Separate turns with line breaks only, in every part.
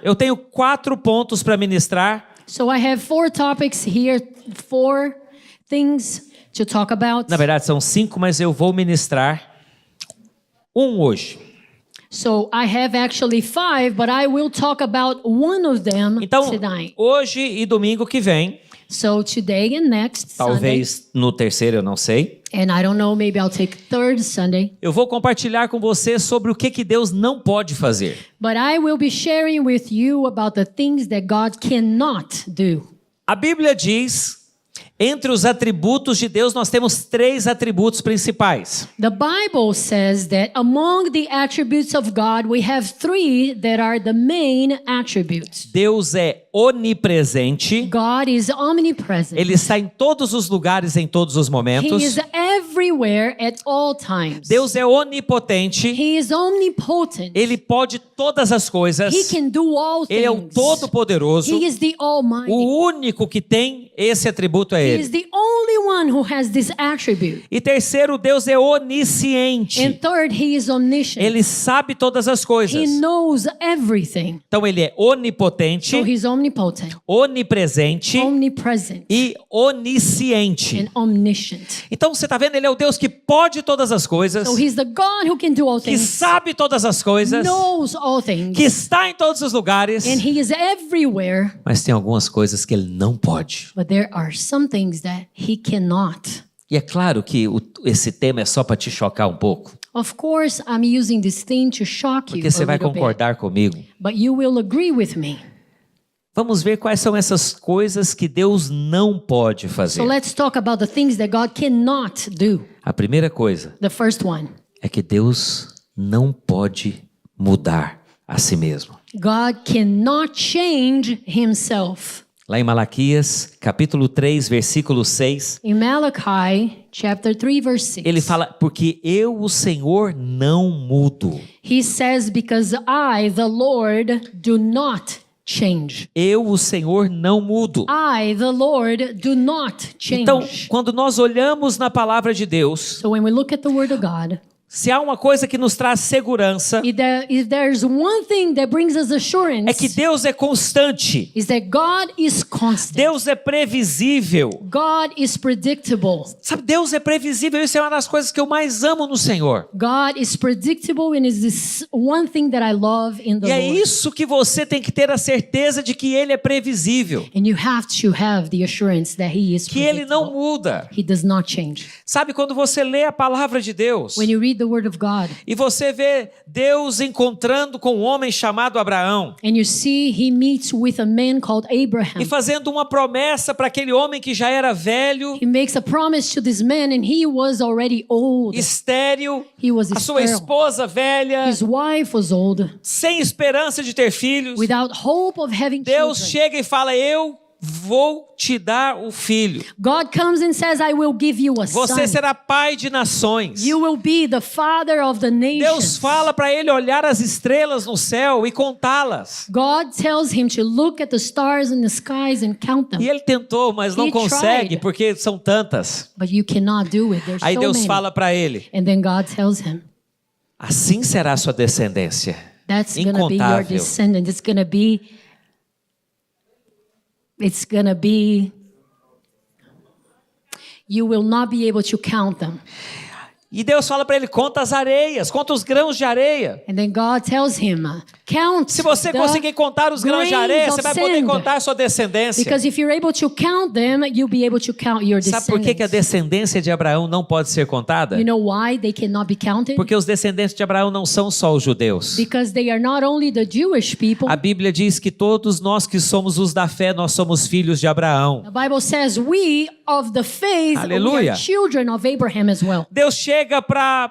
eu tenho 4 pontos para ministrar.
So I have 4 topics here, 4 things to talk about.
Na verdade, são 5, mas eu vou ministrar um hoje.
So I have actually 5, but I will talk about one of them
Então,
tonight.
hoje e domingo que vem,
So today and next Sunday,
talvez no terceiro, eu não sei,
and I don't know, maybe I'll take third Sunday,
eu vou compartilhar com você sobre o que Deus não pode fazer.
but I will be sharing with you about the things that God cannot do.
A Bíblia diz, entre os atributos de Deus, nós temos 3 atributos principais.
The Bible says that among the attributes of God, we have 3 that are the main attributes.
Deus é onipresente,
God is omnipresent.
Ele está em todos os lugares, em todos os
He
momentos.
is everywhere at all times.
Deus é onipotente,
He is omnipotent.
Ele pode todas as coisas,
He can do all
Ele é o
things.
Todo-Poderoso,
He is the Almighty.
o único que tem esse atributo é
He
Ele.
is the only one who has this attribute.
E terceiro, Deus é
And
onisciente,
third, He is omniscient.
Ele sabe todas as
He
coisas.
knows everything.
Então Ele é onipotente,
So He's omnipotent,
onipresente
omnipresent,
e onisciente.
and omniscient.
Então você está vendo, Ele é o Deus que pode todas as coisas,
So He's the God who can do all
que
things,
sabe todas as coisas,
knows all things,
que está em todos os lugares,
and He is everywhere.
mas tem algumas coisas que Ele não pode.
But there are some things that He cannot.
E é claro que esse tema é só para te chocar um pouco,
Of course, I'm using this thing to shock you
porque você
a
vai
little bit,
concordar comigo.
but you will agree with me.
Vamos ver quais são essas coisas que Deus não pode fazer.
So let's talk about the things that God cannot do.
A primeira coisa
The first one,
é que Deus não pode mudar a si mesmo.
God cannot change Himself.
Lá em Malaquias, capítulo 3, versículo 6,
In Malachi, chapter 3, verse 6,
ele fala, porque eu, o Senhor, não mudo.
He says, because I, the Lord, do not change.
Eu, o Senhor, não mudo.
I, the Lord, do not change.
Então, quando nós olhamos na palavra de Deus,
So when we look at the Word of God,
se há uma coisa que nos traz segurança,
if there's one thing that brings us assurance,
é que Deus é constante.
is that God is constant.
Deus é previsível.
God is predictable.
Sabe, Deus é previsível. Isso é uma das coisas que eu mais amo no Senhor.
God is predictable, and is this one thing that I love in the
E é
Lord.
isso que você tem que ter a certeza de que Ele é previsível.
And you have to have the assurance that He is
Que Ele
predictable.
não muda.
He does not change.
Sabe, quando você lê a palavra de Deus
When you read the Word of God,
e você vê Deus encontrando com um homem chamado Abraão
and you see He meets with a man called
e
Abraham.
fazendo uma promessa para aquele homem que já era velho,
He makes a promise to this man, and he was already old.
estéril,
He was
a sua
sterile.
esposa velha,
His wife was old,
sem esperança de ter filhos.
without hope of having
Deus
children.
chega e fala, eu vou te dar o filho.
God comes and says, I will give you a
Você
son.
será pai de nações.
You will be the father of the nations.
Deus fala para ele olhar as estrelas no céu e contá-las.
God tells him to look at the stars in the skies and count them.
E ele tentou, mas não
He
consegue,
tried.
porque são tantas.
But you cannot do it. There's
Aí
so
Deus
many.
fala para ele,
And then God tells him,
assim será a sua descendência.
that's going to be your
Incontável.
descendant. It's going to be, you will not be able to count them.
E Deus fala para ele, conta as areias, conta os grãos de areia.
And then God tells him, count
Se você
the
conseguir contar os grãos de
grains
areia,
of
você vai poder
sand.
contar a sua descendência.
Because if you're able to count them, you'll be able to count your
Sabe por que a
descendants.
descendência de Abraão não pode ser contada?
You know why they cannot be counted?
Porque os descendentes de Abraão não são só os judeus.
Because they are not only the Jewish people.
A Bíblia diz que todos nós que somos os da fé, nós somos filhos de Abraão.
The Bible says we of the faith, we
Aleluia.
are children of Abraham as well.
Deus chega para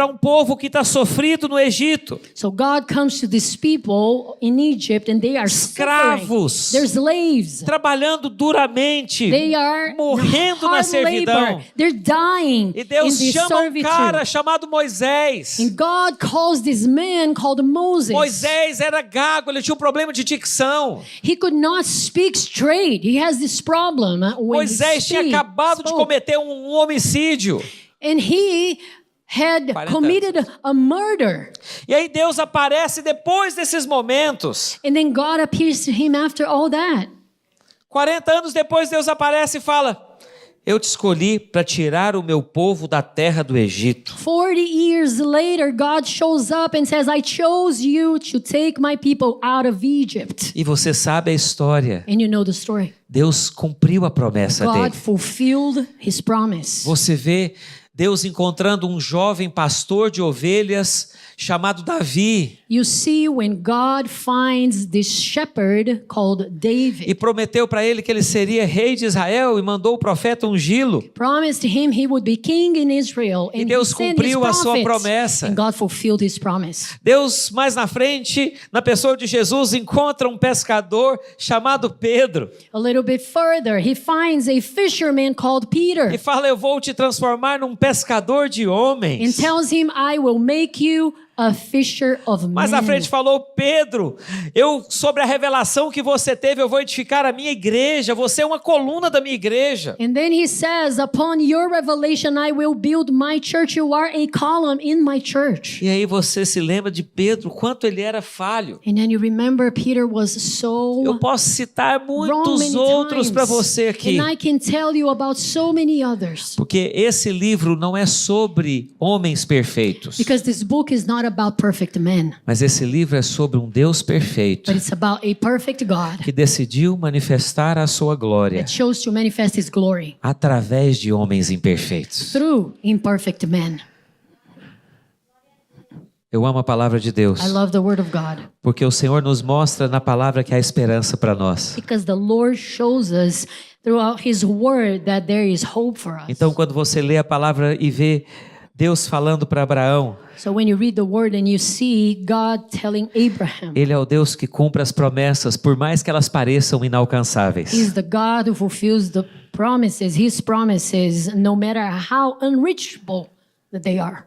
um povo que está sofrido no Egito.
So God comes to these people in Egypt and they are
Escravos.
suffering. They're slaves.
Trabalhando duramente,
They are
morrendo na
hard
servidão.
labor. They're dying
E Deus
in this
chama um
servitude.
cara chamado Moisés.
And God calls this man called Moses.
Moisés era gago, ele tinha um problema de dicção.
He could not speak straight. He has this problem when
Moisés
he
tinha acabado de
spoke.
cometer um homicídio.
And he had
40
committed a murder.
E aí Deus aparece depois desses momentos.
And then God appears to him after all that.
40 anos depois Deus aparece e fala: eu te escolhi para tirar o meu povo da terra do Egito.
40 years later, God shows up and says, I chose you to take my people out of Egypt.
E você sabe a história.
And you know the story.
Deus cumpriu a promessa
God
dele.
fulfilled his promise.
Você vê Deus encontrando um jovem pastor de ovelhas chamado Davi
You see, when God finds this shepherd called David,
e prometeu para ele que ele seria rei de Israel e mandou o profeta ungí-lo.
promised him he would be king in Israel,
E
and
Deus
he sent his
cumpriu a sua
prophets,
promessa.
and God fulfilled his promise.
Deus, mais na frente, na pessoa de Jesus, encontra um pescador chamado Pedro
A little bit further, he finds a fisherman called Peter
e fala: eu vou te transformar num pescador de
and
homens.
tells him, I will make you a fisher of
Mais na
men.
frente falou: Pedro, sobre a revelação que você teve, eu vou edificar a minha igreja, você é uma coluna da minha igreja.
And then he says, upon your revelation, I will build my church. You are a column in my church.
E aí você se lembra de Pedro, quanto ele era falho.
And then you remember Peter was so
Eu posso citar
wrong
muitos
many
outros para
times.
você aqui.
And I can tell you about so many others.
Porque esse livro não é sobre homens perfeitos,
Because this book is not about perfect men,
mas esse livro é sobre um Deus perfeito
but it's about a perfect God
que decidiu manifestar a sua glória
that chose to manifest his glory
através de homens imperfeitos.
through imperfect men.
Eu amo a palavra de Deus,
I love the word of God
porque o Senhor nos mostra na palavra que há esperança para nós.
because the Lord shows us throughout his word that there is hope for us.
Então, quando você lê a palavra e vê Deus falando para Abraão,
So when you read the word and you see God telling Abraham,
Ele é o Deus que cumpre as promessas, por mais que elas pareçam inalcançáveis.
he's the God who fulfills the promises, his promises, no matter how unreachable that they are.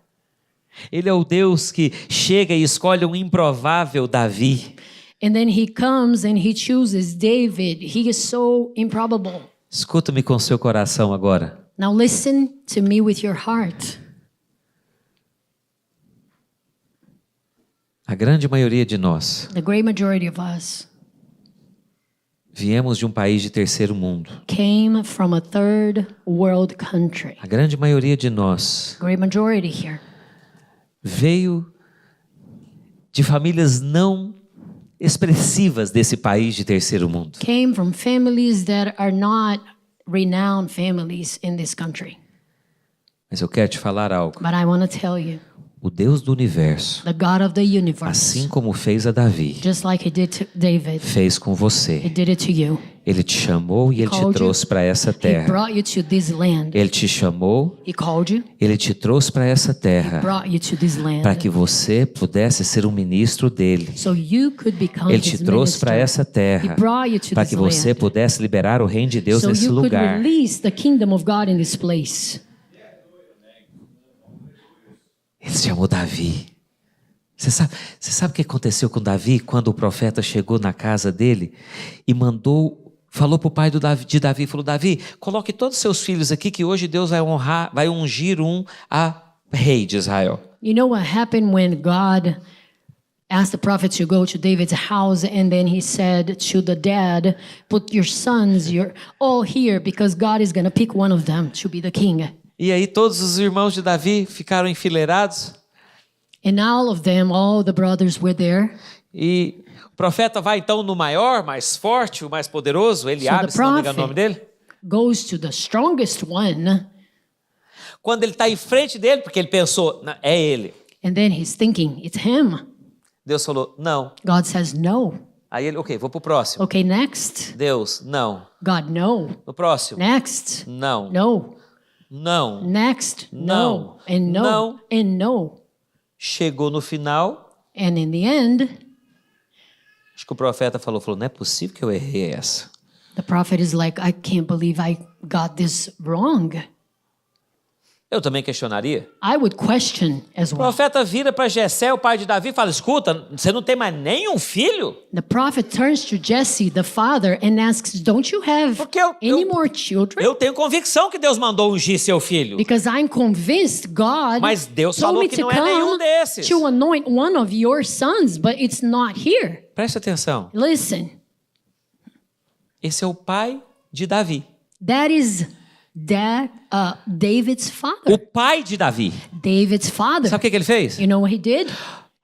Ele é o Deus que chega e escolhe um improvável Davi.
And then he comes and he chooses David. He is so improbable.
Escuta-me com seu coração agora.
Now listen to me with your heart.
A grande maioria de nós
The great majority of us
viemos de um país de terceiro mundo.
came from a third world country.
A grande maioria de nós
Great majority here
veio de famílias não expressivas desse país de terceiro mundo.
came from families that are not renowned families in this country.
Mas eu quero te falar algo.
But I want to tell you,
O Deus do universo,
the God of the universe,
assim como fez a Davi,
just like he did to David,
fez com
he
você.
did it to you.
Ele te chamou e ele te
Called you.
trouxe para essa
He
terra.
brought you to this land.
Ele te chamou,
He called you,
ele te trouxe para essa terra,
brought you to this land,
para que você pudesse ser um ministro dele.
so you could become
Ele
his
te trouxe para
minister.
essa terra,
He brought you to
para
this
que você
land,
pudesse liberar o reino de Deus
so
nesse
you could
lugar.
release the kingdom of God in this place.
Ele se chamou Davi. Você sabe o que aconteceu com Davi quando o profeta chegou na casa dele e falou para o pai de Davi, falou: Davi, coloque todos os seus filhos aqui que hoje Deus vai ungir um a rei de Israel.
You know what happened when God asked the prophet to go to David's house, and then he said to the dad, put your sons, you're all here because God is going to pick one of them to be the king.
E aí todos os irmãos de Davi ficaram enfileirados
And all of them, all the brothers were there.
e o profeta vai então no maior, mais forte, o mais poderoso, Eliabe, se não me engano o nome dele.
Goes to the strongest one,
Quando ele está em frente dele, porque ele pensou, "Não, é ele."
and then he's thinking, it's him.
Deus falou, não.
God says, no.
Aí ele, ok, vou pro próximo.
Okay, next.
Deus, não.
God, no.
No próximo,
Next.
não.
No.
Não.
Next. No.
Não.
And no.
Não.
And no.
Chegou no final,
And in the end,
acho que o profeta falou, não é possível que eu errei essa.
the prophet is like, I can't believe I got this wrong.
Eu também questionaria.
I would question as
O
well.
profeta vira para Jessé, o pai de Davi, e fala: escuta, você não tem mais nenhum filho?
The prophet turns to Jesse, the father, and asks, don't you have
Porque eu-
any
eu-
more children?
Eu tenho convicção que Deus mandou ungir seu filho.
Because I'm convinced God
Mas Deus
told
falou
me
que
to
não é nenhum
come
desses.
to anoint one of your sons, but it's not here.
Preste atenção.
Listen,
Esse é o pai de Davi.
that is David's
O
father.
pai de Davi.
David's father.
Sabe o que ele fez?
You know what he did?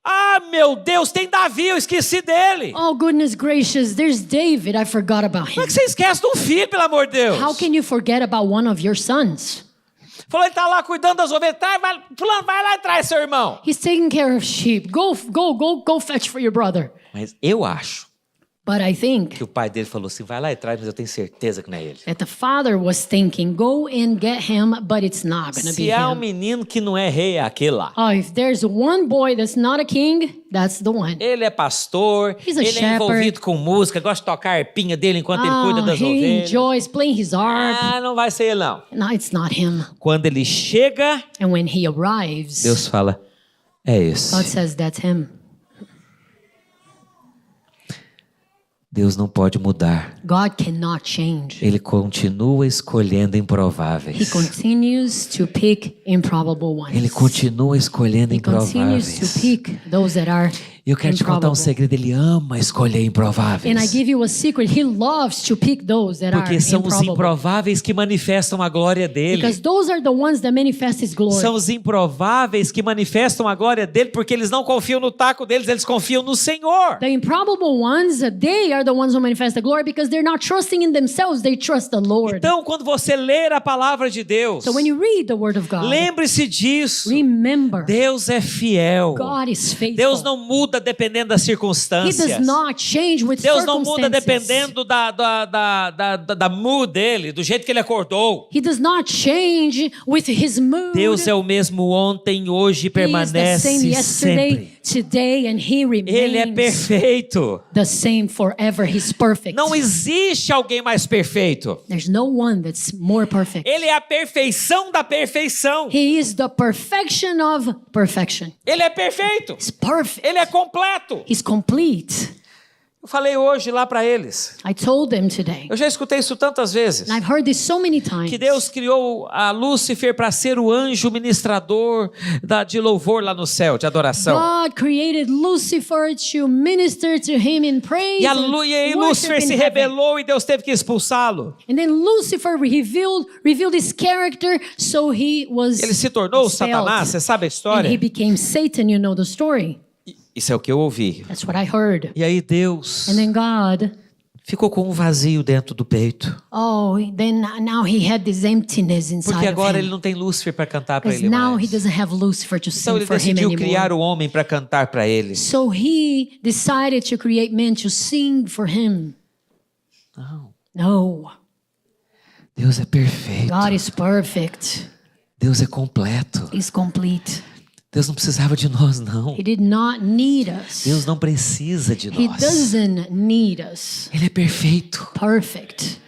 Ah, meu Deus, tem Davi, eu esqueci dele.
Oh, goodness gracious, there's David. I forgot about
Como é
him.
que você esquece de um filho, pelo amor de Deus?
How can you forget about one of your sons?
Falou, ele tá lá cuidando das ovelhas. Fulano, vai lá e traz seu irmão.
He's taking care of sheep. Go fetch for your brother.
Mas eu acho
But I think
que o pai dele falou assim, vai lá e traz, mas eu tenho certeza que não é ele.
that the father was thinking, go and get him, but it's not going to be
Se há um
him.
menino que não é rei, é aquele lá.
Oh, if there's one boy that's not a king, that's the one.
Ele é pastor,
He's a
ele é
shepherd.
envolvido com música, gosta de tocar a arpinha dele enquanto ele cuida das
He
ovelhas.
enjoys playing his harp.
Ah, não vai ser ele não.
No, it's not him.
Quando ele chega,
And when he arrives,
Deus fala, é
God
esse.
says that's him.
Deus não pode mudar.
God cannot change.
Ele continua escolhendo
He
improváveis.
continues to pick improbable ones.
Ele continua escolhendo
He continues to
improváveis.
pick those that are
E eu quero te contar um
improbable.
segredo, ele ama escolher
And I
improváveis.
give you a secret. He loves to pick those that
Porque
are
são os
improbable.
improváveis que manifestam a glória dele.
Because those are the ones that manifest His glory.
São os improváveis que manifestam a glória dele, porque eles não confiam no taco deles, eles confiam no Senhor.
The improbable ones, they are the ones who manifest the glory because they're not trusting in themselves, they trust the Lord.
Então, quando você ler a palavra de Deus,
So when you read the Word of God,
lembre-se disso.
remember,
Deus é fiel.
God is faithful.
Deus não muda dependendo das
He
circunstâncias.
does not change with
Deus não muda
circumstances.
dependendo da mood dele, do jeito que ele acordou.
He does not change with His mood.
Deus é o mesmo ontem, hoje e
He is the
permanece
same yesterday,
sempre.
today, and He remains
Ele é perfeito.
the same forever. He's perfect.
Não existe alguém mais perfeito.
There's no one that's more perfect.
Ele é a perfeição da perfeição.
He is the perfection of perfection.
Ele é perfeito.
He's perfect.
Ele é completo.
He's complete.
Eu falei hoje lá para eles.
I told them today,
Eu já escutei isso tantas vezes.
and I've heard this so many times,
Que Deus criou a Lúcifer para ser o anjo ministrador de louvor lá no céu, de adoração.
God created Lucifer to minister to Him in praise
E
and
aí
worship
Lúcifer
in
se
heaven.
rebelou e Deus teve que expulsá-lo.
And then Lucifer revealed his character, so he was
Ele se tornou
expelled.
Satanás, você sabe a
And he
história?
became Satan, you know the story.
Isso é o que eu ouvi.
That's what I heard.
E aí Deus
And then God,
ficou com um vazio dentro do peito.
then now he had this emptiness
Porque
inside of
agora ele
him.
não tem Lúcifer para cantar para
Because
ele
now he
mais.
doesn't have Lucifer to
Então
sing
ele
for him
decidiu criar
anymore.
o homem para cantar para ele.
So he decided to create men to sing for him.
Não.
No,
Deus é perfeito.
God is perfect.
Deus é completo.
He's complete.
Deus não precisava de nós, não.
He did not need us.
Deus não precisa de
He
nós.
doesn't need us.
Ele é perfeito.
Perfect.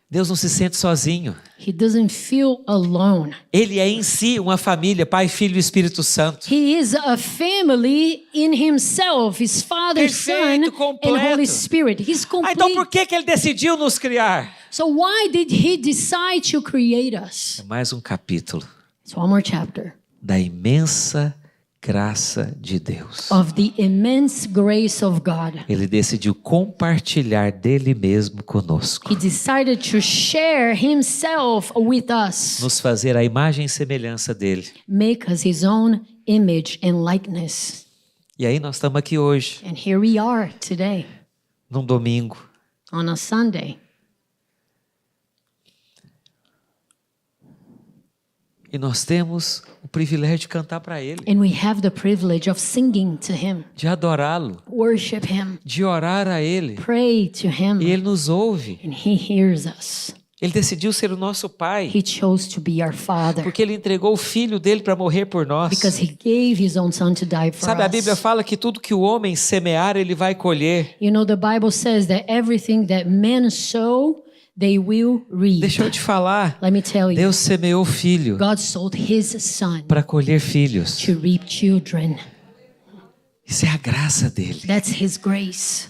Deus não se sente sozinho.
He doesn't feel alone.
Ele é em si uma família, Pai, Filho e Espírito Santo.
He is a family in himself, his Father,
Perfeito,
Son,
completo.
and Holy Spirit. He's
Ah,
complete.
então por que ele decidiu nos criar?
So why did he decide to create us?
É mais um capítulo
It's one more chapter
da imensa graça de Deus.
of the immense grace of God.
Ele decidiu compartilhar dele mesmo conosco.
He decided to share himself with us,
Nos fazer a imagem e semelhança dele.
make us his own image and likeness.
E aí nós estamos aqui hoje,
And here we are today
num domingo.
on a Sunday.
E nós temos o privilégio de cantar para ele,
And we have the privilege of singing to him,
de adorá-lo,
worship him,
de orar a ele.
pray to him.
E ele nos ouve.
And he hears us.
Ele decidiu ser o nosso pai,
He chose to be our father
porque ele entregou o filho dele para morrer por nós.
because he gave his own son to die for
Sabe, a Bíblia
us.
fala que tudo que o homem semear, ele vai colher.
You know, the Bible says that everything that men sow, they will reap.
Deixa eu te falar.
Let me tell you,
Deus semeou filho
God sold his son
para colher filhos.
to reap children.
Isso é a graça dele.
That's his grace.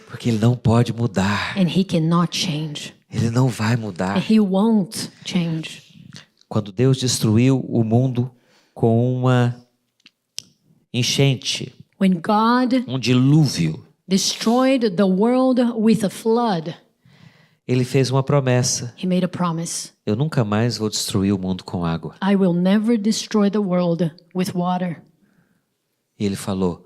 Porque ele não pode mudar.
And he cannot change.
Ele não vai
And
mudar.
he won't change.
Quando Deus destruiu o mundo com uma enchente,
When God
um dilúvio,
destroyed the world with a flood,
ele fez uma promessa.
he made a promise.
Eu nunca mais vou destruir o mundo com água.
I will never destroy the world with water.
E ele falou,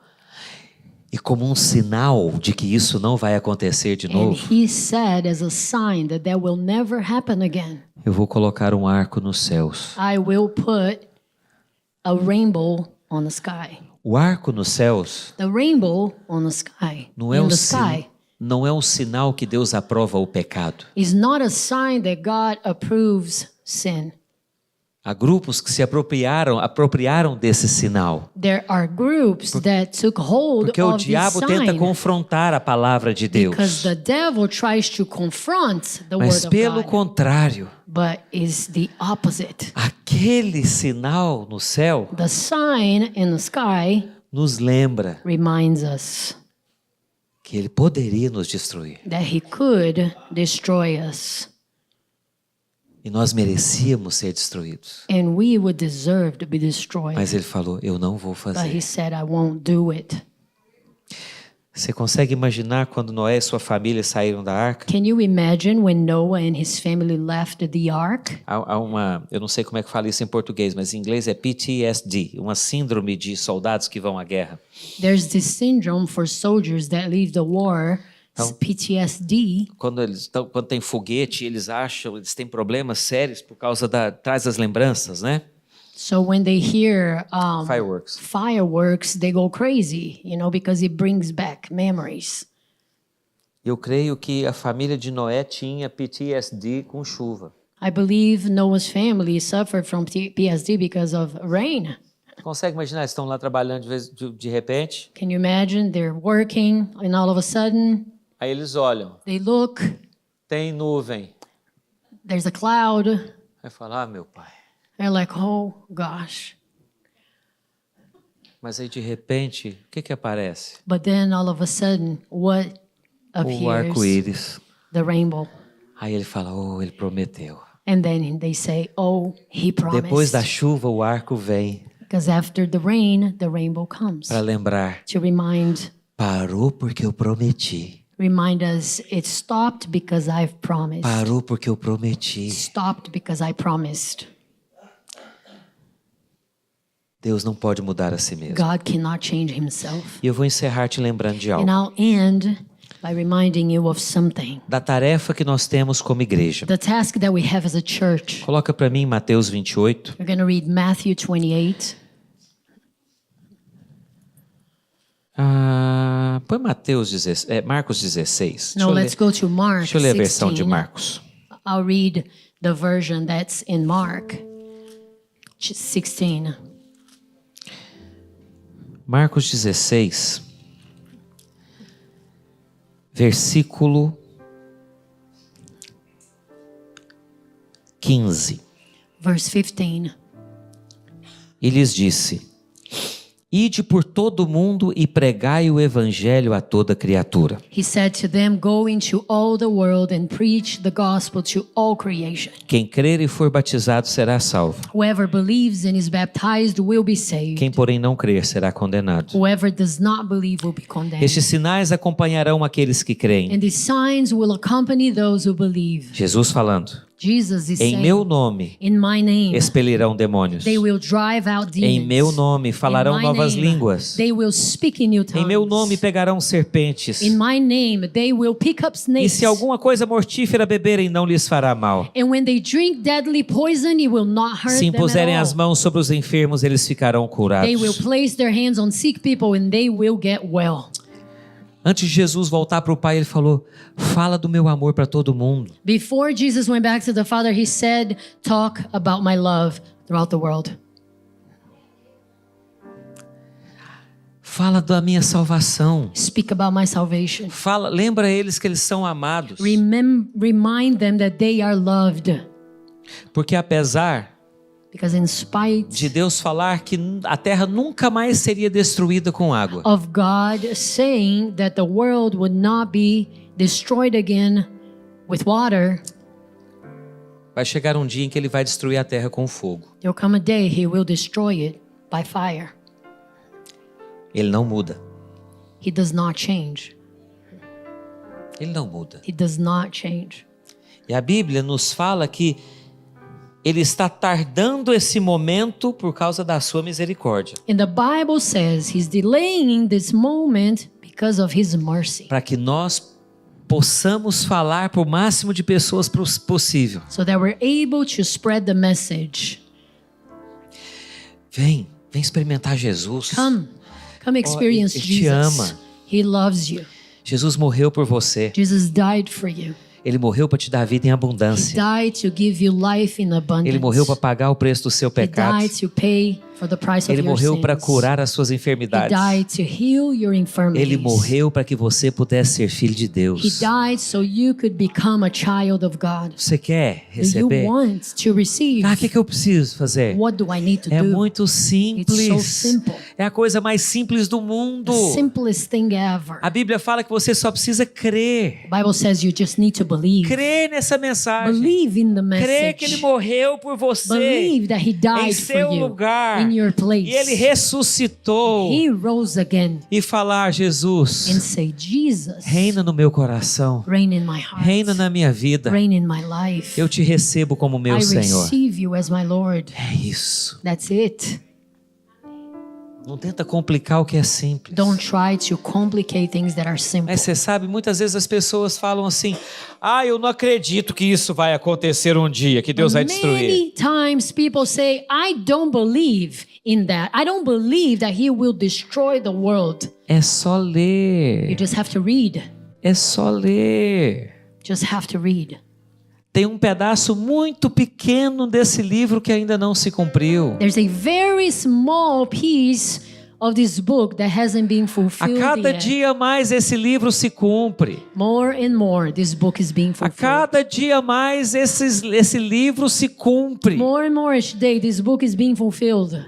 e como um sinal de que isso não vai acontecer de
And
novo,
he said as a sign that that will never happen again,
eu vou colocar um arco nos céus.
I will put a rainbow on the sky.
O arco nos céus
The rainbow on the sky,
não é
in
um,
the
si-
sky,
não é um sinal que Deus aprova o pecado.
is not a sign that God approves sin.
Há grupos que se apropriaram desse sinal.
There are groups that took hold
Porque o
of this
diabo tenta
sign
confrontar a palavra de Deus.
because the devil tries to confront the
Mas
word
pelo
of God,
contrário,
but is the opposite.
aquele sinal no céu
The sign in the sky
nos lembra
reminds us
que ele poderia nos destruir.
that he could destroy us,
E nós merecíamos ser destruídos.
and we would deserve to be destroyed.
Mas ele falou, eu não vou
But he
fazer.
said, I won't do it.
Você consegue imaginar quando Noé e sua família saíram da arca?
Can you imagine when Noah and his family left the ark?
Há uma, eu não sei como é que fala isso em português, mas em inglês é PTSD, uma síndrome de soldados que vão à guerra.
There's this syndrome for soldiers that leave the war, PTSD.
Quando tem foguete, eles têm problemas sérios por causa traz as lembranças, né?
So when they hear
Fireworks.
fireworks, they go crazy, because it brings back memories.
Eu creio que a família de Noé tinha PTSD com chuva.
I believe Noah's family suffered from PTSD because of rain.
Consegue imaginar? Eles estão lá trabalhando de repente,
Can you imagine? They're working, and all of a sudden,
aí eles olham,
they look,
tem nuvem.
there's a cloud.
Aí fala, meu pai.
They're like, oh gosh.
Mas aí de repente, o que aparece?
But then all of a sudden, what
O
appears?
arco-íris.
The rainbow.
Aí ele fala, ele prometeu.
And then they say, oh, he
Depois da
promised.
chuva, o arco vem
Because after the rain, the rainbow comes
para lembrar.
to remind
Porque eu prometi.
us it stopped because I've promised.
Porque eu prometi.
Stopped because I promised.
Deus não pode mudar a si mesmo.
God cannot change himself.
E eu vou encerrar te lembrando de algo.
And I'll end by reminding you of something.
Da tarefa que nós temos como igreja.
The task that we have as a church.
Coloca para mim Mateus 28.
We're going to read Matthew 28.
Põe Marcos 16.
No, let's go to Mark
Deixa eu ler a versão de
16.
Marcos.
I'll read the version that's in Mark 16.
Marcos 16, versículo 15.
Verse 15.
E lhes disse: Ide por todo o mundo e pregai o evangelho a toda criatura.
He said to them, go into all the world and preach the gospel to all creation.
Quem crer e for batizado será salvo.
Whoever believes and is baptized will be saved.
Quem, porém, não crer será condenado.
Whoever does not believe will be condemned.
Estes sinais acompanharão aqueles que creem.
And these signs will accompany those who believe.
Jesus falando:
Jesus is
Em
saying,
meu nome
in my name,
expelirão demônios.
they will drive out demons.
Em meu nome falarão
In my
novas
name,
línguas.
They will speak in new tongues.
Em meu nome pegarão serpentes.
In my name, they will pick up
E
snakes.
se alguma coisa mortífera beberem, não lhes fará mal.
And when they drink deadly poison, it will not hurt
Se
them
impuserem
at
as
all.
mãos sobre os enfermos, eles ficarão curados.
They will place their hands on sick people and they will get well.
Antes de Jesus voltar para o Pai, ele falou: fala do meu amor para todo mundo.
Before Jesus went back to the Father, he said, talk about my love throughout the world.
Fala da minha salvação.
Speak about my salvation.
Fala, lembra eles que eles são amados.
Remind them that they are loved.
Porque apesar
Because in spite
de Deus falar que a terra nunca mais seria destruída com água,
of God saying that the world would not be destroyed again with water,
vai chegar um dia em que ele vai destruir a terra com fogo.
there'll come a day he will destroy it by fire.
Ele não muda.
He does not change.
Ele não muda.
He does not change.
E a Bíblia nos fala que ele está tardando esse momento por causa da sua misericórdia,
And the Bible says he's delaying this moment because of his mercy,
para que nós possamos falar para o máximo de pessoas possível.
so that we're able to spread the message.
Vem experimentar Jesus.
Come experience
Ele te
Jesus.
ama.
He loves you.
Jesus morreu por você.
Jesus died for you.
Ele morreu para te dar vida em
He
abundância.
died to give you life in abundance.
Ele morreu para pagar o preço do seu
He
pecado.
died to pay for the price of
Ele
your
morreu
sins.
para curar as suas
He
enfermidades.
died to heal your infirmities.
Ele morreu para que você pudesse ser filho de
He
Deus.
died so you could become a child of God.
Você quer
Do you
receber?
want to receive?
Ah, o que eu preciso fazer?
What do I need to
É
do?
muito
It's so
simples.
simple.
É a coisa mais simples do mundo.
The simplest thing ever.
A Bíblia fala que você só precisa crer.
The Bible says you just need to believe.
Crer nessa mensagem.
Believe in the
Crer que Ele
message.
morreu por você
Believe that He
em
died
seu
for you
lugar.
in your place.
E Ele ressuscitou.
He rose again
E falar,
and
Jesus,
say, Jesus,
reina no meu coração.
reign in my heart.
Reina na minha vida.
Reign in my life.
Eu te recebo como meu
I
Senhor.
receive you as my Lord.
É isso.
That's it.
Não tenta complicar o que é simples.
Don't try to complicate things that are simple.
Mas você sabe, muitas vezes as pessoas falam assim: ah, eu não acredito que isso vai acontecer um dia, que Deus vai destruir.
Many times people say, I don't believe in that. I don't believe that He will destroy the world.
É só
You
ler.
just have to read.
É só ler.
Just have to read.
Tem um pedaço muito pequeno desse livro que ainda não se cumpriu.
There's a very small piece of this book that hasn't been
A
fulfilled
cada
yet.
dia mais esse livro se cumpre.
More and more, this book is being
A
fulfilled.
cada dia mais esse livro se cumpre.
More and more each day, this book is being fulfilled.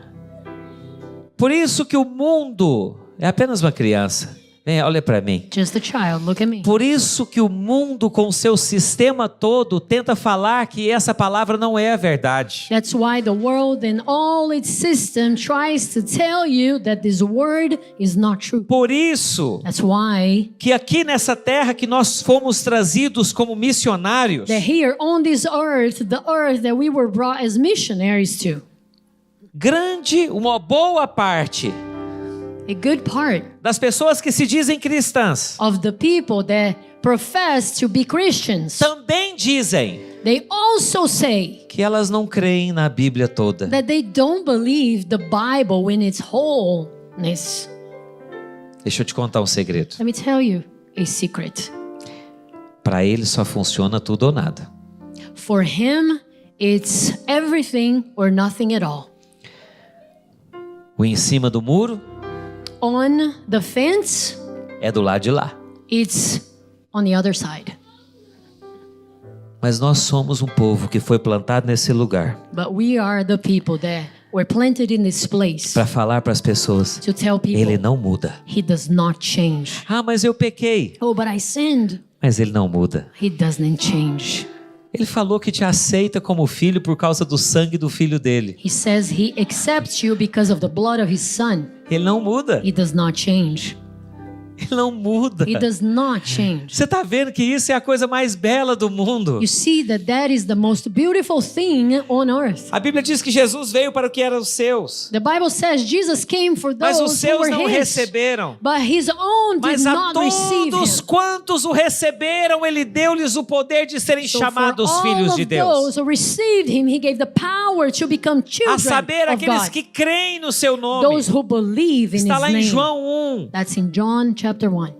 Por isso que o mundo é apenas uma criança. Vem, olha para mim.
Just a child, look at me.
Por isso que o mundo com seu sistema todo tenta falar que essa palavra não é a verdade.
That's why the world and all its system tries to tell you that this word is not true.
Por isso
That's why
que aqui nessa terra que nós fomos trazidos como missionários,
that here on this earth, the earth that we were brought as missionaries to,
uma boa parte
a good part
das pessoas que se dizem cristãs
of the people that profess to be Christians,
também dizem
they also say
que elas não creem na Bíblia toda.
that they don't believe the Bible in its wholeness.
Deixa eu te contar um segredo.
Let me tell you a secret.
Para eles só funciona tudo ou nada.
For him, it's everything or nothing at all.
O em cima do muro
On the fence,
é do lado de lá.
it's on the other side.
Mas nós somos um povo que foi plantado nesse lugar
But we are the people that were planted in this place
para falar para as pessoas:
to tell people
Ele não muda.
He does not change.
Ah, mas eu pequei.
Oh, but I sinned.
Mas Ele não muda.
He doesn't change.
Ele falou que te aceita como filho por causa do sangue do filho dele.
He says He accepts you because of the blood of His Son.
Ele não muda.
He does not change.
Ele não muda.
He does not change.
Você está vendo que isso é a coisa mais bela do mundo.
You see that is the most beautiful thing on earth.
A Bíblia diz que Jesus veio para o que eram os seus,
The Bible says Jesus came for
mas os
those who
seus
were
não
His,
receberam.
but His own did
Mas a
not receive
todos
Him.
quantos o receberam, Ele deu-lhes o poder de serem
So
chamados
for
filhos
all
de
of
Deus.
those who received Him, He gave the power to become children
A saber,
of
aqueles
God.
que creem no seu nome.
Those who believe in
Está
His
lá em
name.
João 1.
That's in John chapter 1.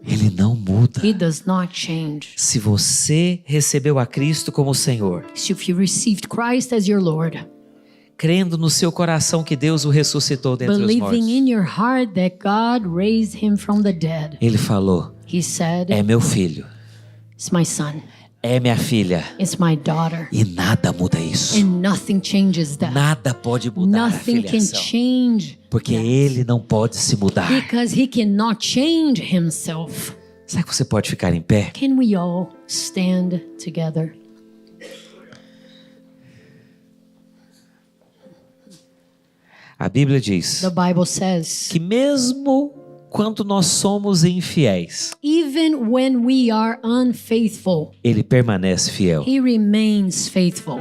Ele não muda.
He does not change.
Se você recebeu a Cristo como Senhor,
So if you received Christ as your Lord,
crendo no seu coração que Deus o ressuscitou dentre os
believing
mortos.
in your heart that God raised him from the dead.
Ele falou:
He said,
é meu filho,
it's my son,
é minha filha.
it's my daughter.
E nada muda isso.
And nothing changes that.
Nada pode mudar a
Nothing can
filiação.
change
Porque ele não pode se mudar.
because he cannot change himself.
Será que você pode ficar em pé?
Can we all stand together?
A Bíblia diz
The Bible says,
que mesmo quando nós somos infiéis,
even when we are unfaithful,
ele permanece fiel.
he remains faithful.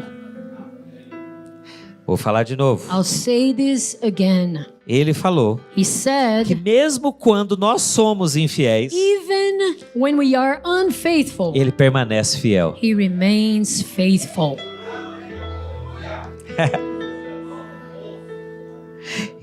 Vou falar de novo.
I'll say this again.
Ele falou
He
que
said,
mesmo quando nós somos infiéis,
even when we are unfaithful,
ele permanece fiel.
he remains faithful.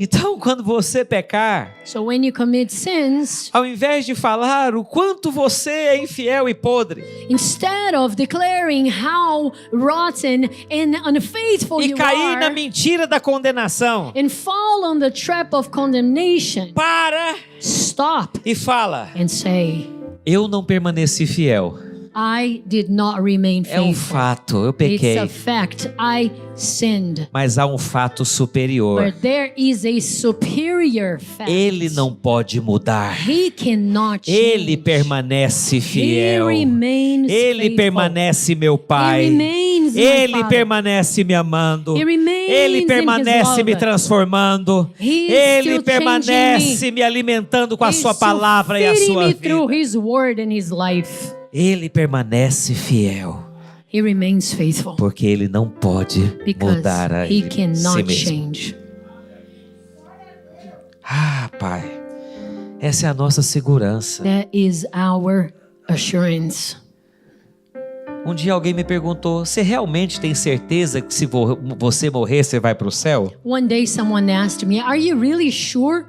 Então, quando você pecar,
So when you commit sins,
ao invés de falar o quanto você é infiel e podre,
instead of declaring how rotten and unfaithful
e
you
cair na
are,
mentira da condenação,
and fall on the trap of condemnation,
para
stop
e fala:
and say,
eu não permaneci fiel.
I did not remain
É um
faithful.
fato, eu
It's
pequei.
a fact. I sinned.
Mas há um fato superior.
But there is a superior fact.
Ele não pode mudar.
He cannot change.
Ele permanece fiel.
He remains
Ele
faithful.
permanece meu Pai.
He remains my
Ele
Father.
permanece me amando.
He remains
Ele
in
permanece
his
me
love.
transformando.
He is
Ele
still
permanece
changing
me alimentando com a
He's
sua
still
palavra e a
feeding
sua
me through
vida.
His word and His life.
Ele permanece fiel.
He remains faithful
Porque ele não pode
because
mudar a
He
ele, si
cannot
mesmo.
change.
Ah, Pai, essa é a nossa segurança.
That is our assurance.
Um dia alguém me perguntou: você realmente tem certeza que se você morrer, você vai para o céu?
One day someone asked me, "Are you really sure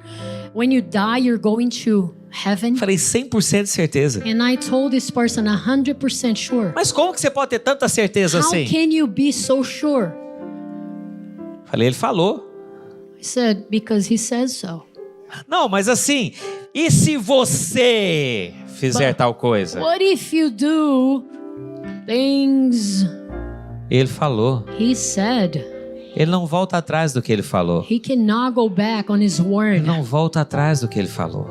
when you die you're going to heaven?"
Falei 100% de certeza.
And I told this person 100% sure.
Mas como que você pode ter tanta certeza
How
assim?
can you be so sure?
Falei, ele falou.
I said, because he says so.
Não, mas assim, e se você fizer tal coisa?
What if you do things
Ele falou.
he said?
Ele não volta atrás do que ele falou.
He cannot go back on his
Ele
word.
não volta atrás do que ele falou.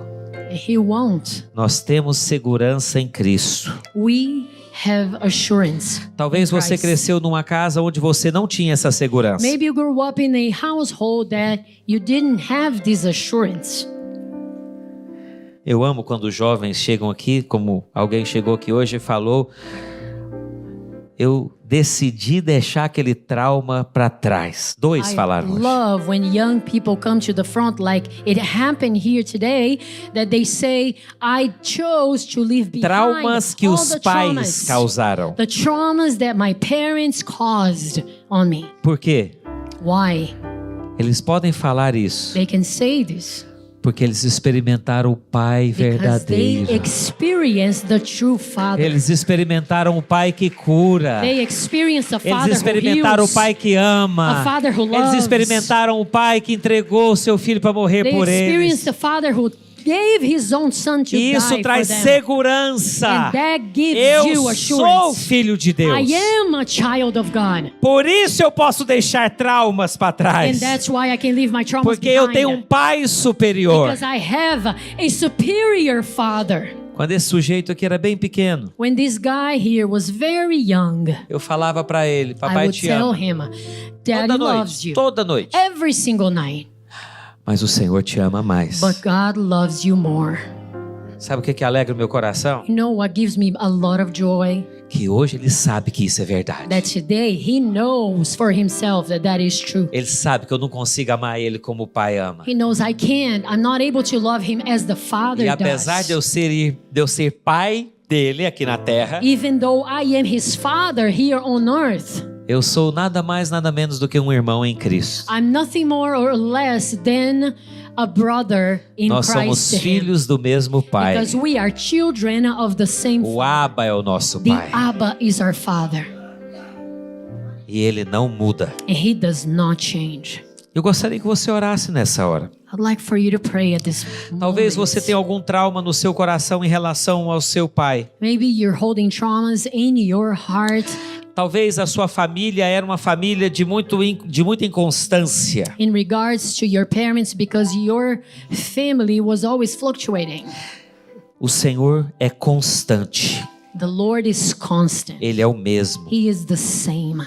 He won't.
Nós temos segurança em Cristo.
We have assurance.
Talvez
in
você
Christ.
cresceu numa casa onde você não tinha essa segurança.
Maybe you grew up in a household that you didn't have this assurance.
Eu amo quando os jovens chegam aqui, como alguém chegou aqui hoje e falou: eu decidi deixar aquele trauma para trás. Dois
I
falaram hoje.
love when young people come to the front like it happened here today, that they say, I chose to leave behind
Traumas que
all
os
the
pais
traumas,
causaram.
the traumas that my parents caused on me.
Por quê?
Why?
Eles podem falar isso
They can say this
porque eles experimentaram o Pai
because they
verdadeiro.
experienced the true Father.
Eles experimentaram o Pai que cura.
They experienced a
Eles
Father who
experimentaram o
heals.
Pai que ama.
A Father who
Eles
loves.
experimentaram o Pai que entregou o seu filho para morrer
They
por
experienced
eles.
the Father who gave His own Son to
E isso
die
traz
for them.
segurança.
And that gives
Eu
you
sou
assurance.
filho de Deus.
I am a child of God.
Por isso eu posso deixar traumas para
And
trás.
that's why I can leave my traumas
Porque eu
behind.
tenho um Pai superior.
Because I have a superior Father.
Quando esse sujeito aqui era bem pequeno,
When this guy here was very young,
eu falava para ele:
I
papai
would
te
tell
ama.
him, Daddy
Toda
loves
noite,
you.
toda noite.
Every single night.
Mas o Senhor te ama mais.
But God loves you more.
Sabe o que alegra o meu coração?
You know what gives me a lot of joy?
Que hoje ele sabe que isso é verdade.
That today he knows for himself that that is true.
Ele sabe que eu não consigo amar ele como o pai ama.
He knows I can't. I'm not able to love him as the Father
E apesar de
does.
eu ser pai dele aqui na terra,
Even though I am his father here on earth,
eu sou nada mais, nada menos do que um irmão em Cristo.
I'm nothing more or less than a brother in
Nós somos
Christ to him.
filhos do mesmo pai.
Because we are children of the same
O
Father.
Abba é o nosso
The
pai.
Abba is our Father.
E Ele não muda.
and He does not change.
Eu gostaria que você orasse nessa hora.
I'd like for you to pray at this
Talvez
moment.
você tenha algum trauma no seu coração em relação ao seu pai.
Maybe you're holding traumas in your heart
Talvez a sua família era uma família de muita inconstância.
in regards to your parents because your family was always fluctuating.
O Senhor é constante.
The Lord is constant.
Ele é o mesmo.
He is the same.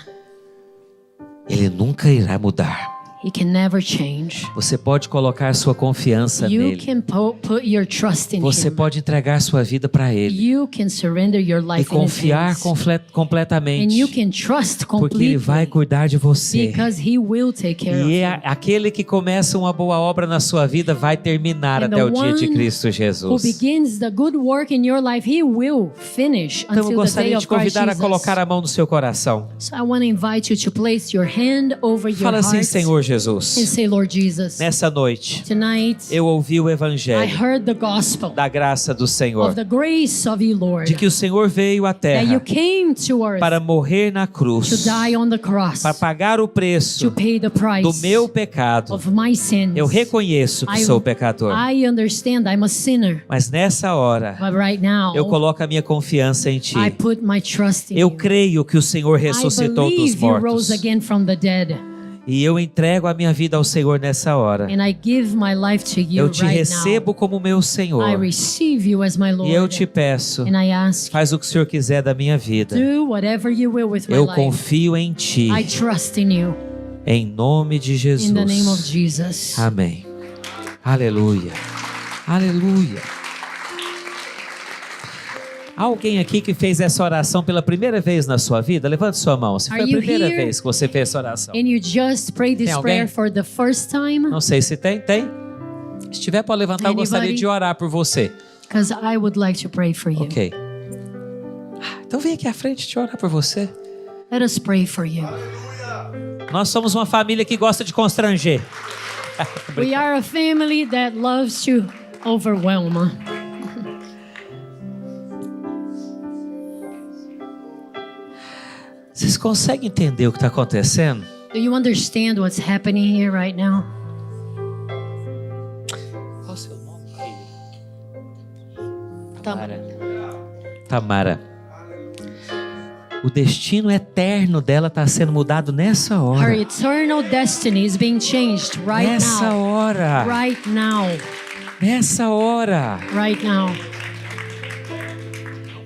Ele nunca irá mudar.
He can never change.
Você pode colocar sua confiança
You
nele.
can put your trust in
Você
Him.
pode entregar sua vida para Ele
You can surrender your
e
life in His
confiar
hands. And
completamente,
you can trust
porque Ele vai
completely
cuidar de você.
because He will take care of
E
you.
aquele que começa uma boa obra na sua vida vai terminar
And
até
the
o dia de
one
Cristo
Who
Jesus.
begins the good work in your life, He will finish
Então eu
until the day
gostaria de
of Christ
convidar a
Jesus.
colocar a mão no seu coração.
So I want to invite you to place your hand over your
Fala assim,
heart
Senhor
and
Jesus,
say, Lord Jesus,
nessa noite
tonight
eu ouvi o
I
evangelho
heard the gospel
da graça do Senhor,
of the grace of you, Lord,
de que o Senhor veio à
that you
terra
came to earth
para morrer na
to
cruz,
die on the cross,
para pagar o
to
preço
pay the price
do meu pecado.
of my sins.
Eu reconheço que sou pecador,
I understand I'm a sinner,
mas nessa hora
but right now
eu coloco a minha confiança em Ti.
I put my trust in
Eu
you.
creio que o Senhor ressuscitou
I
dos
believe you rose
mortos.
again from the dead,
E eu entrego a minha vida ao Senhor nessa hora.
and I give my life to you
Eu te
right
recebo como meu
now. I
Senhor.
receive you as my Lord,
E eu te peço,
and I ask,
faz o que o Senhor quiser da minha vida.
do whatever you will with my
Eu
life.
confio em Ti.
I trust in you,
Em nome de Jesus.
in the name of Jesus.
Amém. Aleluia. Aleluia. Há alguém aqui que fez essa oração pela primeira vez na sua vida? Levante sua mão. Se foi a
Are you
primeira
here?
vez que você fez essa oração.
And you just prayed this
Tem alguém?
prayer for the first time?
Não sei se tem. Tem? Se tiver, pode levantar. Eu gostaria
Anybody?
de orar por você.
Because I would like to pray for you.
Ok. Então vem aqui à frente te orar por você.
Let us pray for you.
Nós somos uma família que gosta de constranger.
We are a family that loves to overwhelm.
Vocês conseguem entender o que está acontecendo?
Do you understand what's happening here right now?
Qual o seu nome, filho?
Tam-
Tamara. O destino eterno dela está sendo mudado nessa
Her
hora.
eternal destiny is being changed right
Nessa
now.
hora.
Right now.
Nessa hora.
Right now.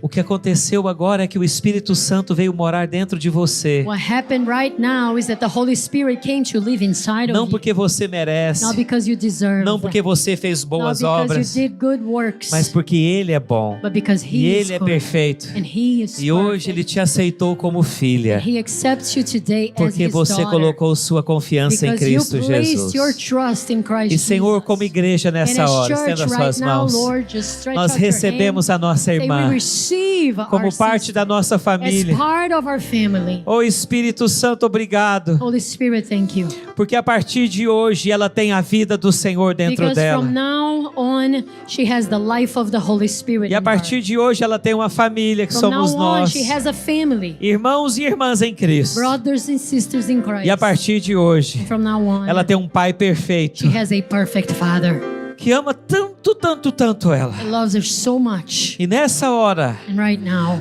O que aconteceu agora é que o Espírito Santo veio morar dentro de você.
What happened right now is that the Holy Spirit came to live inside
Não
of you.
porque você merece,
Not because you deserve.
não porque você fez
Not
boas
because
obras,
you did good works.
mas porque Ele é bom
But because
e
He is
Ele é
good.
perfeito.
And He is
E hoje
perfect.
Ele te aceitou como filha,
He accepts you today as
porque
His
você
daughter.
colocou sua confiança em
Because you
Cristo
placed
Jesus.
your trust in Christ
E Senhor,
Jesus.
como igreja
And
nessa
as
hora,
church
estenda as
right
suas
now,
mãos.
Lord, just stretch
Nós
out your
recebemos
hand.
a nossa
Say, we
irmã
receive our
como parte
sister
da nossa
as
família.
part of our family.
Ô Espírito Santo, obrigado,
Holy Spirit, thank you.
porque a partir de hoje ela tem a vida do Senhor dentro
Because
dela.
from now on, she has the life of the Holy Spirit
E a
in
partir
her.
de hoje ela tem uma família que
From now
somos
on,
nós,
she has a family,
irmãos e irmãs em Cristo.
brothers and sisters in Christ.
E a partir de hoje
From now on,
ela tem um pai perfeito
she has a perfect father
que ama tanto, tanto, tanto ela.
that loves her so much.
E nessa hora,
And right now,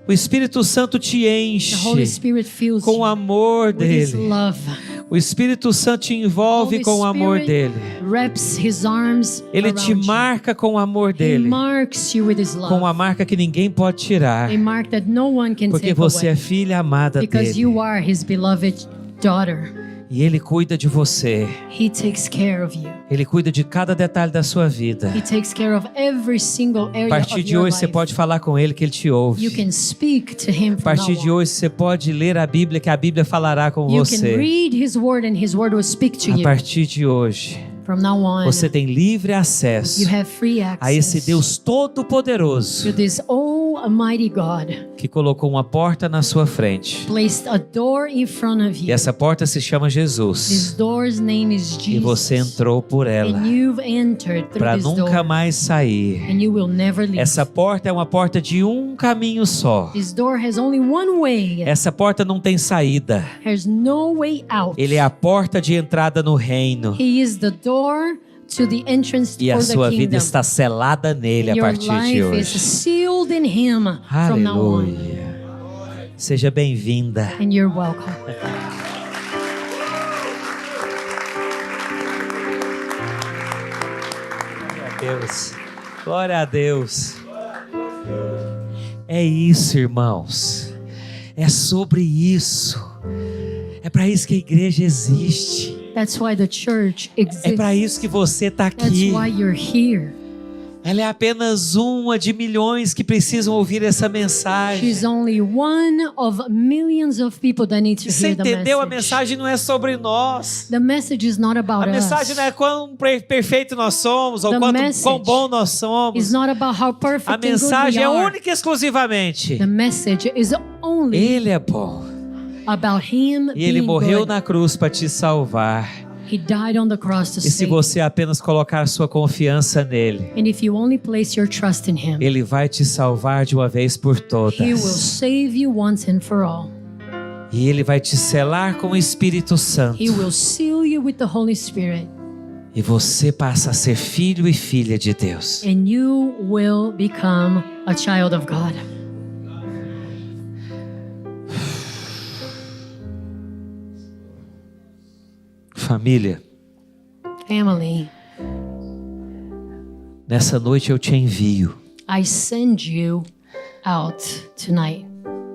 o Espírito Santo te
the Holy
enche
Spirit fills
com o
you
amor
with His
dele.
love.
O Espírito Santo te envolve
Holy
com o amor
Spirit
dele.
wraps His arms
Ele te
around you.
marca com o amor
He
dele,
marks you with His
com
love.
a marca que ninguém pode tirar,
A mark that no one can
porque
take
você
away.
é filha amada
Because
dele.
you are His beloved daughter.
E ele cuida de você.
He takes care of you.
Ele cuida de cada detalhe da sua vida.
He takes care of every single
A
area
partir
of
de
your
hoje você
life.
pode falar com ele que ele te ouve.
You can speak to Him
A
from
partir
now
de
on.
hoje você pode ler a Bíblia, que a Bíblia falará com
You can
você.
read His word and His word will speak to
A
you.
partir de hoje,
From now on,
você tem livre acesso
you have free
a esse
access
Deus Todo-Poderoso
to this all Almighty God
que colocou uma porta na sua frente.
placed a door in front of
E
you.
essa porta se chama
This
Jesus.
door's name is
E você
Jesus.
entrou por ela
And you've entered
para
through this
nunca
door.
mais sair.
And you will never leave.
Essa porta é uma porta de um caminho só.
This door has only one way.
Essa porta não tem saída.
There's no way out.
Ele é a porta de entrada no reino.
He is the door to the entrance
E a
for the
sua vida
kingdom.
está selada nele a
Your
partir de
life is
hoje.
sealed in Him from now on.
Aleluia. Seja bem-vinda.
And you're welcome.
Glória a Deus. Glória a Deus. É isso, irmãos. É sobre isso. É para isso que a igreja existe.
That's why the church
É
exists.
para isso que você está
That's
aqui.
why you're here.
Ela é apenas uma de milhões que precisam ouvir essa mensagem.
She's only one of millions of people that need to
Você
hear the
entendeu? A
message.
mensagem não é sobre nós.
The message is not about
A mensagem
us.
não é quão perfeito nós somos ou
The
quão
message
bom nós
It's
somos.
not about how perfect
A
and good we
mensagem é
are.
única e exclusivamente.
The message is only
Ele é bom.
about Him
E Ele
being
morreu
good.
na cruz para te salvar.
He died on the cross to
E se
save.
você apenas colocar sua confiança nele,
And if you only place your trust in Him,
Ele vai te salvar de uma vez por
He will
todas.
save you once and for all.
E Ele vai te selar com o Espírito Santo.
He will seal you with the Holy Spirit.
E você passa a ser filho e filha de Deus.
And you will become a child of God.
Família,
Family,
nessa noite eu te envio
I send you out tonight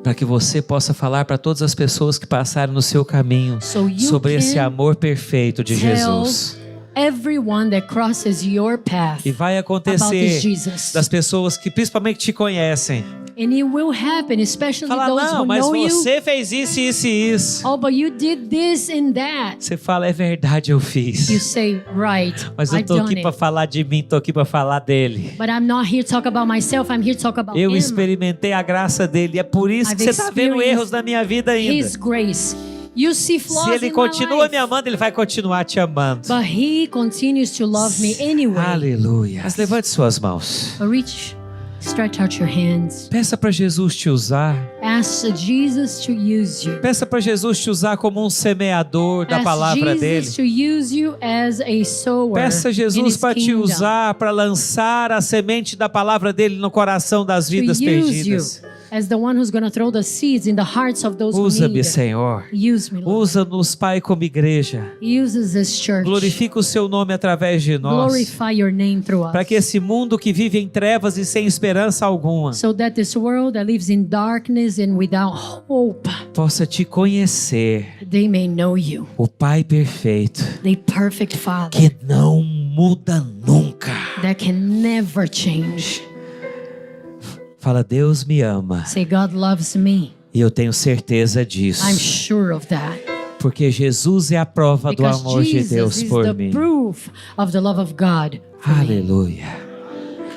para que você possa falar para todas as pessoas que passaram no seu caminho
so you
sobre esse
can
amor perfeito de
tell
Jesus.
everyone that crosses your path
E vai
about
acontecer
this Jesus.
das pessoas que principalmente te conhecem.
And it will happen, especially
Falar,
those
não,
who
mas
know you.
você fez isso, isso e isso.
Oh, but you did this and that.
Você fala, é verdade, eu
You
fiz.
say, right,
Mas eu
I've
tô
done
aqui para
it.
falar de mim, tô aqui para falar dele.
But I'm not here to talk about myself. I'm here to talk about
Eu
Him.
experimentei a graça dele. É por isso que
I've
você está vendo
experienced
erros na minha vida ainda.
His grace. You see flaws
Se ele
in my
continua
life,
me amando, ele vai continuar te amando.
but He continues to love me anyway.
Aleluia. Mas levante suas mãos.
But reach, stretch out your hands.
Peça para Jesus te usar.
Ask Jesus to use you.
Peça para Jesus te usar como um semeador da
Ask
palavra dele.
Jesus to use you as a sower
Peça a
in
Jesus
His
para te
kingdom.
usar, para lançar a semente da palavra dele no coração das
To
vidas
use you
perdidas.
as the one who's going to throw the seeds in the hearts of those who
Usa-me,
need.
Senhor.
Use me, Lord.
Usa-nos, Pai, como igreja.
Uses this church.
Glorifica o seu nome através de nós.
Glorify your name through us.
Para que esse mundo que vive em trevas e sem esperança alguma
So that this world that lives in darkness and without hope,
possa te conhecer,
they may know you,
o Pai perfeito,
the perfect Father
que não muda nunca.
that can never change.
Fala, Deus me ama
Say, God loves me.
e eu tenho certeza disso,
I'm sure of that.
porque Jesus é a prova do
Because
amor de
Jesus
Deus
is
por
the
mim.
proof of the love of God for me.
Aleluia.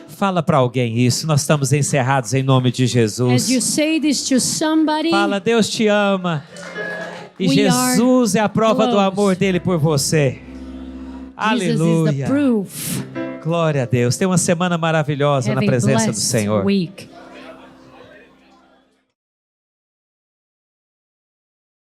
Fala para alguém isso. Nós estamos encerrados em nome de
As
Jesus.
you say this to somebody,
Fala, Deus te ama. E
We
Jesus é a prova do
close.
amor dele por você.
Jesus is the
Aleluia.
proof.
Glória a Deus. Tenha uma semana maravilhosa
Have
na
a
presença do
blessed
Senhor.
week.